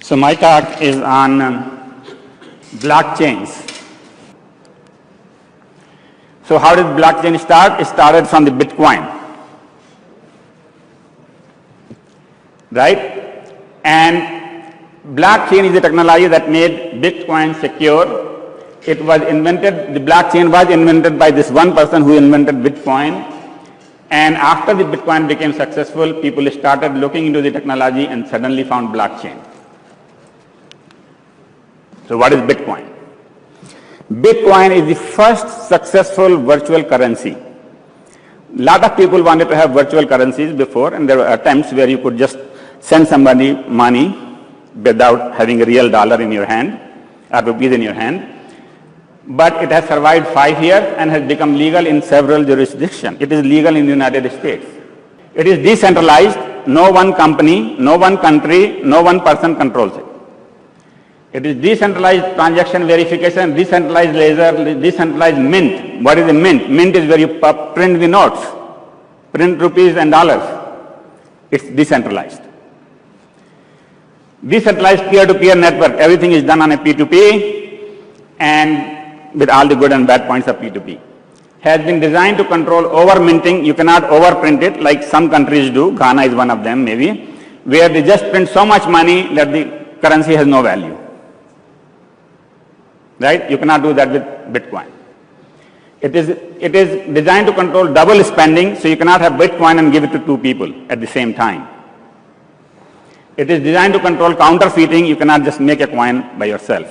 So my talk is on blockchains. So how did blockchain start? It started from the Bitcoin, right? And blockchain is a technology that made Bitcoin secure. It was invented, the blockchain was invented by this one person who invented Bitcoin. And after the Bitcoin became successful, people started looking into the technology and suddenly found blockchain. So what is Bitcoin? Bitcoin is the first successful virtual currency. A lot of people wanted to have virtual currencies before, and there were attempts where you could just send somebody money without having a real dollar in your hand or rupees in your hand. But it has survived 5 years and has become legal in several jurisdictions. It is legal in the United States. It is decentralized. No one company, no one country, no one person controls it. It is decentralized transaction verification, decentralized ledger, decentralized mint. What is a mint? Mint is where you print the notes, print rupees and dollars. It's decentralized. Decentralized peer-to-peer network. Everything is done on a P2P and with all the good and bad points of P2P. Has been designed to control over-minting. You cannot overprint it like some countries do. Ghana is one of them maybe, where they just print so much money that the currency has no value. Right? You cannot do that with Bitcoin. It is designed to control double spending, so you cannot have Bitcoin and give it to 2 people at the same time. It is designed to control counterfeiting. You cannot just make a coin by yourself.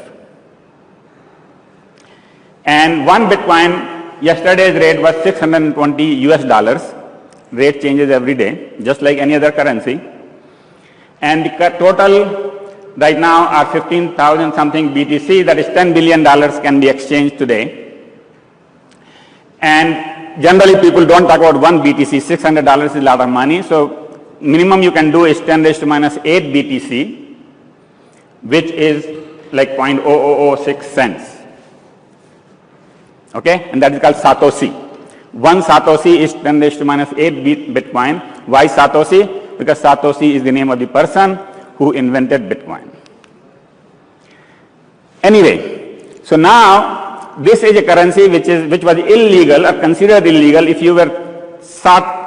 And one Bitcoin, yesterday's rate was $620 US. Rate changes every day, just like any other currency. And the total right now are 15,000 something BTC, that is $10 billion can be exchanged today. And generally people don't talk about one BTC, $600 is a lot of money. So minimum you can do is 10 raised to minus 8 BTC, which is like 0.0006 cents. Okay, and that is called Satoshi. One Satoshi is 10 raised to minus 8 Bitcoin. Why Satoshi? Because Satoshi is the name of the person who invented Bitcoin. Anyway, so now this is a currency which was illegal or considered illegal. If you were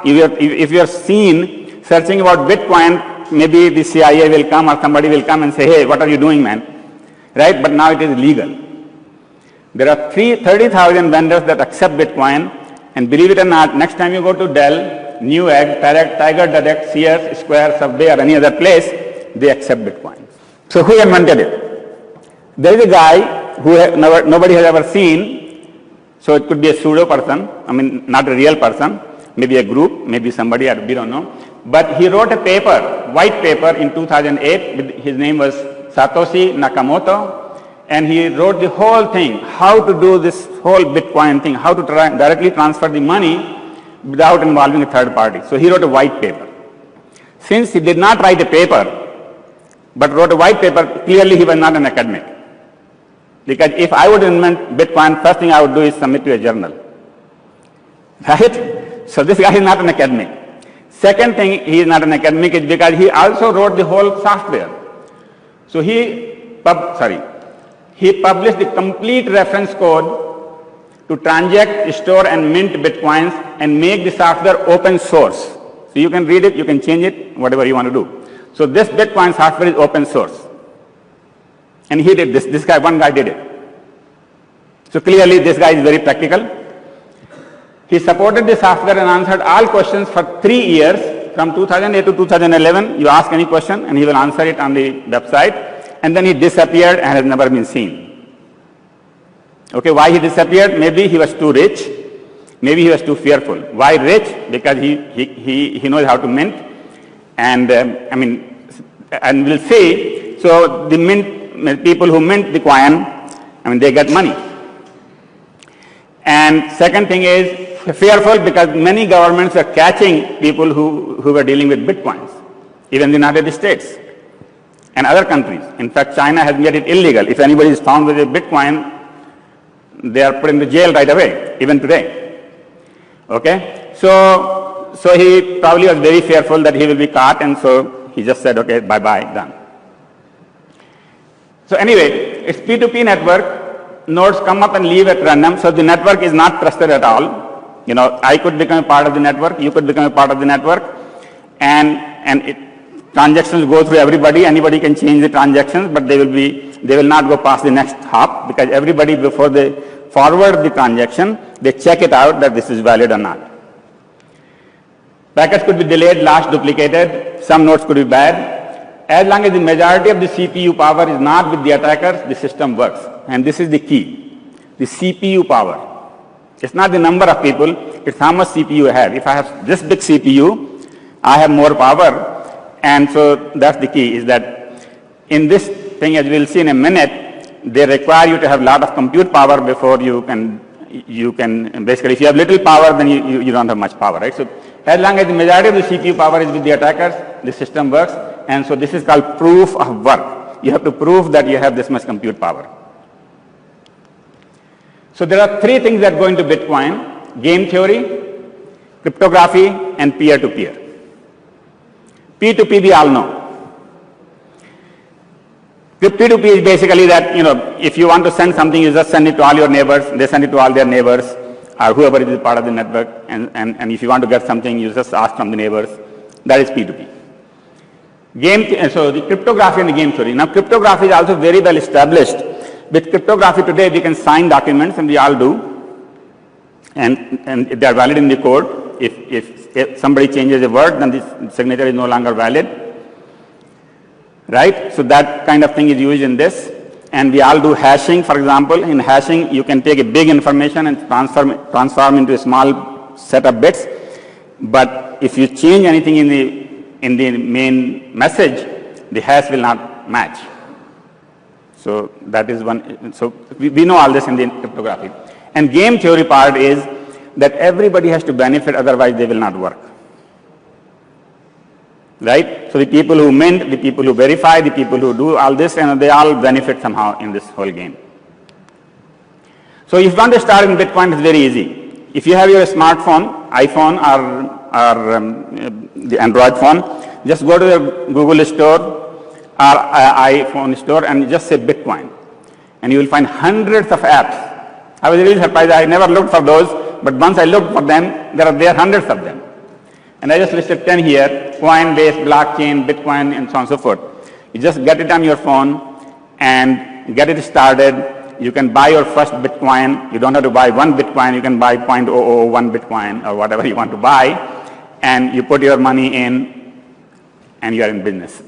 if you are seen searching about Bitcoin, maybe the CIA will come or somebody will come and say, hey, what are you doing, man? Right? But now it is legal. There are 30,000 vendors that accept Bitcoin, and believe it or not, next time you go to Dell, Newegg, Tiger Direct, Sears, Square, Subway, or any other place, they accept Bitcoin. So who invented it? There is a guy who nobody has ever seen, so it could be a pseudo person, I mean not a real person, maybe a group, maybe somebody, we don't know. But he wrote a paper, white paper in 2008, his name was Satoshi Nakamoto, and he wrote the whole thing, how to do this whole Bitcoin thing, how to directly transfer the money without involving a third party. So he wrote a white paper. Since he did not write a paper, but wrote a white paper, clearly he was not an academic. Because if I would invent Bitcoin, first thing I would do is submit to a journal. Right? So this guy is not an academic. Second thing he is not an academic is because he also wrote the whole software. So he published the complete reference code to transact, store and mint Bitcoins and make the software open source. So you can read it, you can change it, whatever you want to do. So this Bitcoin software is open source. And he did this. This guy, one guy did it. So clearly this guy is very practical. He supported the software and answered all questions for 3 years, from 2008 to 2011. You ask any question and he will answer it on the website. And then he disappeared and has never been seen. Okay, why he disappeared? Maybe he was too rich. Maybe he was too fearful. Why rich? Because he knows how to mint. And and we'll see. So the people who mint the coin, they get money. And second thing is fearful because many governments are catching people who were dealing with Bitcoins, even the United States and other countries. In fact, China has made it illegal. If anybody is found with a Bitcoin, they are put in the jail right away, even today. Okay? So he probably was very fearful that he will be caught, and so he just said, okay, bye-bye, done. So anyway, it's P2P network. Nodes come up and leave at random. So the network is not trusted at all. You know, I could become a part of the network. You could become a part of the network. Transactions go through everybody. Anybody can change the transactions, but they will not go past the next hop, because everybody, before they forward the transaction, they check it out that this is valid or not. Packets could be delayed, lost, duplicated. Some nodes could be bad. As long as the majority of the CPU power is not with the attackers, the system works. And this is the key, the CPU power. It's not the number of people, it's how much CPU I have. If I have this big CPU, I have more power. And so that's the key, is that in this thing, as we'll see in a minute, they require you to have a lot of compute power before you can basically, if you have little power, then you don't have much power, right? So as long as the majority of the CPU power is with the attackers, the system works. And so this is called proof of work. You have to prove that you have this much compute power. So there are three things that go into Bitcoin: game theory, cryptography, and peer-to-peer. P2P we all know. P2P is basically that, you know, if you want to send something, you just send it to all your neighbors, they send it to all their neighbors, or whoever is part of the network, and if you want to get something, you just ask from the neighbors. That is P2P. So the cryptography and the game theory. Now cryptography is also very well established. With cryptography today, we can sign documents, and we all do, and they are valid in the code. If somebody changes a word, then the signature is no longer valid, right? So that kind of thing is used in this. And we all do hashing, for example. In hashing, you can take a big information and transform into a small set of bits. But if you change anything in the main message, the hash will not match. So that is one. So we know all this in the cryptography. And game theory part is that everybody has to benefit, otherwise they will not work. Right? So the people who mint, the people who verify, the people who do all this, and they all benefit somehow in this whole game. So if you want to start in Bitcoin, it's very easy. If you have your smartphone, iPhone or the Android phone, just go to the Google store or iPhone store and just say Bitcoin. And you will find hundreds of apps. I was really surprised. I never looked for those. But once I looked for them, there are hundreds of them. And I just listed 10 here: Coinbase, blockchain, Bitcoin, and so on and so forth. You just get it on your phone and get it started. You can buy your first Bitcoin. You don't have to buy one Bitcoin. You can buy 0.001 Bitcoin or whatever you want to buy. And you put your money in, and you are in business.